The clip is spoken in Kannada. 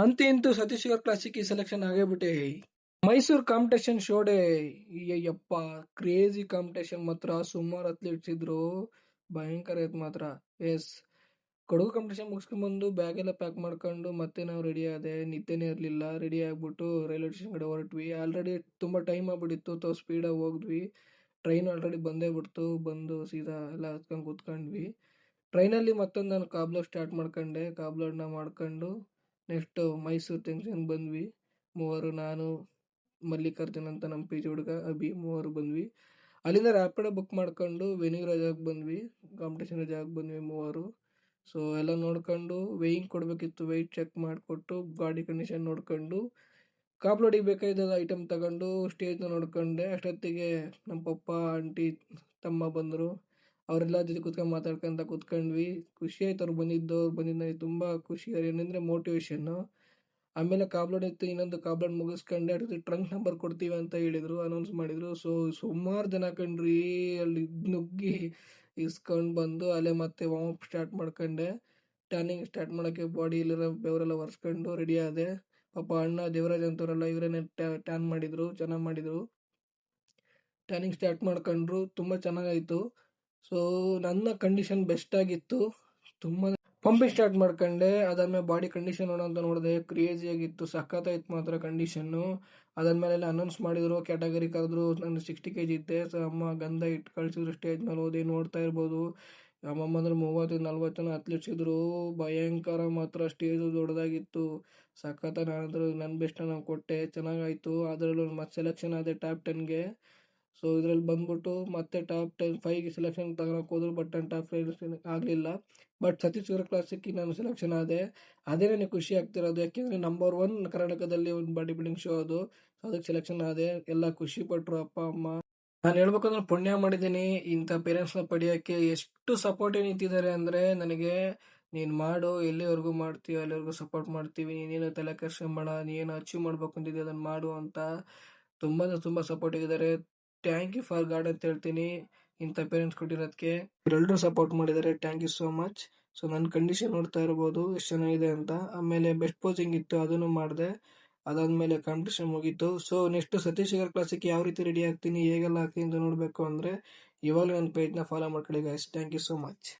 ಅಂತೂ ಇಂತೂ ಸತೀಶ್ ಗೌರ್ ಕ್ಲಾಸಿಕ್ ಈ ಸೆಲೆಕ್ಷನ್ ಆಗೇ ಬಿಟ್ಟೆ. ಮೈಸೂರು ಕಾಂಪಿಟೇಷನ್ ಶೋಡೆ ಯಪ್ಪ, ಕ್ರೇಜಿ ಕಾಂಪಿಟೇಷನ್ ಮಾತ್ರ. ಸುಮಾರು ಅಥ್ಲೀಟ್ಸ್ ಇದ್ರು, ಭಯಂಕರ ಇತ್ತು ಮಾತ್ರ. ಎಸ್, ಕೊಡಗು ಕಾಂಪಿಟೇಷನ್ ಮುಗಿಸ್ಕೊಂಡ್ಬಂದು ಬ್ಯಾಗ್ ಎಲ್ಲ ಪ್ಯಾಕ್ ಮಾಡ್ಕೊಂಡು ಮತ್ತೆ ನಾವು ರೆಡಿ ಆದೆ. ನಿದ್ದೆನೇ ಇರಲಿಲ್ಲ. ರೆಡಿ ಆಗ್ಬಿಟ್ಟು ರೈಲ್ವೆ ಸ್ಟೇಷನ್ ಕಡೆ ಹೊರಟ್ವಿ. ಆಲ್ರೆಡಿ ತುಂಬಾ ಟೈಮ್ ಆಗ್ಬಿಟ್ಟಿತ್ತು, ಸ್ಪೀಡಾಗಿ ಹೋದ್ವಿ. ಟ್ರೈನ್ ಆಲ್ರೆಡಿ ಬಂದೇ ಬಿಡ್ತು. ಬಂದು ಸೀದಾ ಎಲ್ಲ ಹತ್ಕೊಂಡು ಕೂತ್ಕೊಂಡ್ವಿ. ಟ್ರೈನಲ್ಲಿ ಮತ್ತೊಂದು ನಾನು ಕಾಬ್ಲೋ ಸ್ಟಾರ್ಟ್ ಮಾಡ್ಕೊಂಡೆ. ಕಾಬ್ಲೋಡ್ನ ಮಾಡ್ಕೊಂಡು ನೆಕ್ಸ್ಟ್ ಮೈಸೂರು ಜಂಕ್ಷನ್ ಬಂದ್ವಿ. ಮೂವರು, ನಾನು, ಮಲ್ಲಿಕಾರ್ಜುನ್ ಅಂತ ನಮ್ಮ ಪಿ ಜಿ ಹುಡುಗ, ಅಭಿ, ಮೂವರು ಬಂದ್ವಿ. ಅಲ್ಲಿಂದ ರ್ಯಾಪಿಡೋ ಬುಕ್ ಮಾಡ್ಕೊಂಡು ವೆನ್ಯೂ ಜಾಗಕ್ಕೆ ಬಂದ್ವಿ. ಕಾಂಪಿಟೇಷನ್ ಜಾಗಕ್ಕೆ ಬಂದ್ವಿ ಮೂವರು. ಸೊ ಎಲ್ಲ ನೋಡ್ಕೊಂಡು ವೇಯಿಂಗ್ ಕೊಡಬೇಕಿತ್ತು. ವೆಯ್ಟ್ ಚೆಕ್ ಮಾಡಿಕೊಟ್ಟು ಗಾಡಿ ಕಂಡೀಷನ್ ನೋಡ್ಕೊಂಡು ಕಾಪ್ಲೋಡಿಗೆ ಬೇಕಾದ ಐಟಮ್ ತಗೊಂಡು ಸ್ಟೇಜ್ನ ನೋಡ್ಕೊಂಡೆ. ಅಷ್ಟೊತ್ತಿಗೆ ನಮ್ಮ ಪಪ್ಪ, ಆಂಟಿ, ತಮ್ಮ ಬಂದರು. ಅವರೆಲ್ಲ ಜೊತೆ ಕೂತ್ಕೊಂಡು ಮಾತಾಡ್ಕೊಂತ ಕೂತ್ಕೊಂಡ್ವಿ. ಖುಷಿ ಆಯ್ತು ಅವ್ರು ಬಂದಿದ್ದು ತುಂಬ ಖುಷಿ. ಏನಂದರೆ ಮೋಟಿವೇಶನ್ನು. ಆಮೇಲೆ ಕಾಬ್ಲೋಡ್ ಇತ್ತು, ಇನ್ನೊಂದು ಕಾಬ್ಲೋಡ್ ಮುಗಿಸ್ಕೊಂಡೆ. ಅದ್ರ ಟ್ರಂಕ್ ನಂಬರ್ ಕೊಡ್ತೀವಿ ಅಂತ ಹೇಳಿದರು, ಅನೌನ್ಸ್ ಮಾಡಿದರು. ಸೊ ಸುಮಾರು ಜನ ಕಂಡ್ರಿ ಅಲ್ಲಿ ನುಗ್ಗಿ ಇಸ್ಕೊಂಡು ಬಂದು ಅಲ್ಲೇ ಮತ್ತೆ ವಾರ್ಮ್ ಅಪ್ ಸ್ಟಾರ್ಟ್ ಮಾಡ್ಕೊಂಡೆ. ಟ್ಯಾನಿಂಗ್ ಸ್ಟಾರ್ಟ್ ಮಾಡೋಕ್ಕೆ ಬಾಡಿಯಲ್ಲಿರೋ ಬೆವರೆಲ್ಲ ಒರೆಸ್ಕೊಂಡು ರೆಡಿ ಆದೆ. ಪಾಪ ಅಣ್ಣ ದೇವರಾಜ್ ಅಂತವರೆಲ್ಲ ಇವರೇನೆ ಟ್ಯಾನ್ ಮಾಡಿದರು, ಚೆನ್ನಾಗಿ ಮಾಡಿದರು. ಟ್ಯಾನಿಂಗ್ ಸ್ಟಾರ್ಟ್ ಮಾಡ್ಕೊಂಡ್ರು, ತುಂಬ ಚೆನ್ನಾಗಾಯಿತು. ಸೊ ನನ್ನ ಕಂಡೀಷನ್ ಬೆಸ್ಟ್ ಆಗಿತ್ತು. ತುಂಬ ಪಂಪಿಂಗ್ ಸ್ಟಾರ್ಟ್ ಮಾಡ್ಕೊಂಡೆ. ಅದಾದ್ಮೇಲೆ ಬಾಡಿ ಕಂಡೀಷನ್ ನೋಡೋಂತ ನೋಡಿದೆ. ಕ್ರೇಜಿಯಾಗಿತ್ತು, ಸಖತ್ತಾಯ್ತು ಮಾತ್ರ ಕಂಡೀಷನ್ನು. ಅದಾದ್ಮೇಲೆ ಅನೌನ್ಸ್ ಮಾಡಿದ್ರು, ಕ್ಯಾಟಗರಿ ಕರೆದ್ರು. ನಾನು 60 kg ಇದ್ದೆ. ಸೊ ಅಮ್ಮ ಗಂಧ ಇಟ್ಟು ಕಳಿಸಿದ್ರು. ಸ್ಟೇಜ್ ಮೇಲೆ ಹೋದೆ, ನೋಡ್ತಾ ಇರ್ಬೋದು. ಅಮ್ಮಮ್ಮ ಅಂದ್ರೆ 30-40 ಜನ ಅಥ್ಲೀಟ್ಸ್ ಇದ್ರು. ಭಯಂಕರ ಮಾತ್ರ. ಸ್ಟೇಜು ದೊಡ್ಡದಾಗಿತ್ತು, ಸಖತ್ತ. ನಾನಂದ್ರೆ ನನ್ನ ಬೆಸ್ಟ್ನ ನಾನು ಕೊಟ್ಟೆ, ಚೆನ್ನಾಗಾಯಿತು. ಅದರಲ್ಲೂ ಮತ್ತೆ ಸೆಲೆಕ್ಷನ್ ಆದೆ ಟಾಪ್ 10ಗೆ. ಸೊ ಇದರಲ್ಲಿ ಬಂದ್ಬಿಟ್ಟು ಮತ್ತೆ ಟಾಪ್ 5ಗೆ ಸೆಲೆಕ್ಷನ್ ತಗೊಳಕ್ಕೆ ಹೋದ್ರು, ಬಟ್ ನಾನು ಟಾಪ್ 5 ಆಗಲಿಲ್ಲ. ಬಟ್ ಸತೀಶ್ ಗೌರ್ ಕ್ಲಾಸಿಕ್ಗೆ ನಾನು ಸೆಲೆಕ್ಷನ್ ಆದೆ. ಅದೇ ನನಗೆ ಖುಷಿ ಆಗ್ತಿರೋದು. ಯಾಕೆಂದರೆ ನಂಬರ್ 1 ಕರ್ನಾಟಕದಲ್ಲಿ ಒಂದು ಬಾಡಿ ಬಿಲ್ಡಿಂಗ್ ಶೋ ಅದು. ಸೊ ಅದಕ್ಕೆ ಸೆಲೆಕ್ಷನ್ ಆದೆ. ಎಲ್ಲ ಖುಷಿ ಪಟ್ಟರು ಅಪ್ಪ ಅಮ್ಮ. ನಾನು ಹೇಳ್ಬೇಕಂದ್ರೆ ಪುಣ್ಯ ಮಾಡಿದ್ದೀನಿ ಇಂಥ ಪೇರೆಂಟ್ಸ್ನ ಪಡೆಯೋಕ್ಕೆ. ಎಷ್ಟು ಸಪೋರ್ಟಿವ್ ನಿಂತಿದ್ದಾರೆ ಅಂದರೆ ನನಗೆ, ನೀನು ಮಾಡು, ಎಲ್ಲಿವರೆಗೂ ಮಾಡ್ತೀವಿ ಅಲ್ಲಿವರೆಗೂ ಸಪೋರ್ಟ್ ಮಾಡ್ತೀವಿ, ನೀನೇನು ತಲೆ ಕೆಡಿಸ್ಕೊಂಬೇಡ, ನೀನು ಅಚೀವ್ ಮಾಡ್ಬೇಕು ಅಂತಿದ್ದೀವಿ ಅದನ್ನು ಮಾಡು ಅಂತ ತುಂಬ ಸಪೋರ್ಟಿವ್ ಇದ್ದಾರೆ. ಥ್ಯಾಂಕ್ ಯು ಫಾರ್ ಗಾಡ್ ಅಂತ ಹೇಳ್ತೀನಿ ಇಂಥ ಪೇರೆಂಟ್ಸ್ ಕೊಟ್ಟಿರೋದಕ್ಕೆ. ಇವರೆಲ್ಲರೂ ಸಪೋರ್ಟ್ ಮಾಡಿದ್ದಾರೆ, thank you so much. So ನನ್ನ ಕಂಡೀಷನ್ ನೋಡ್ತಾ ಇರ್ಬೋದು ಎಷ್ಟು ಚೆನ್ನಾಗಿದೆ ಅಂತ. ಆಮೇಲೆ ಬೆಸ್ಟ್ ಪೋಸಿಂಗ್ ಇತ್ತು, ಅದನ್ನು ಮಾಡಿದೆ. ಅದಾದಮೇಲೆ ಕಾಂಪಿಟೇಷನ್ ಮುಗೀತು. So next Satish Gaur classic ಯಾವ ರೀತಿ ರೆಡಿ ಆಗ್ತೀನಿ, ಹೇಗೆಲ್ಲ ಆಗ್ತೀನಿ ಅಂತ ನೋಡಬೇಕು ಅಂದರೆ ಇವಾಗಲೇ ನನ್ನ ಪೇಜ್ನ ಫಾಲೋ ಮಾಡ್ಕೊಳ್ಳಿ guys. Thank you so much.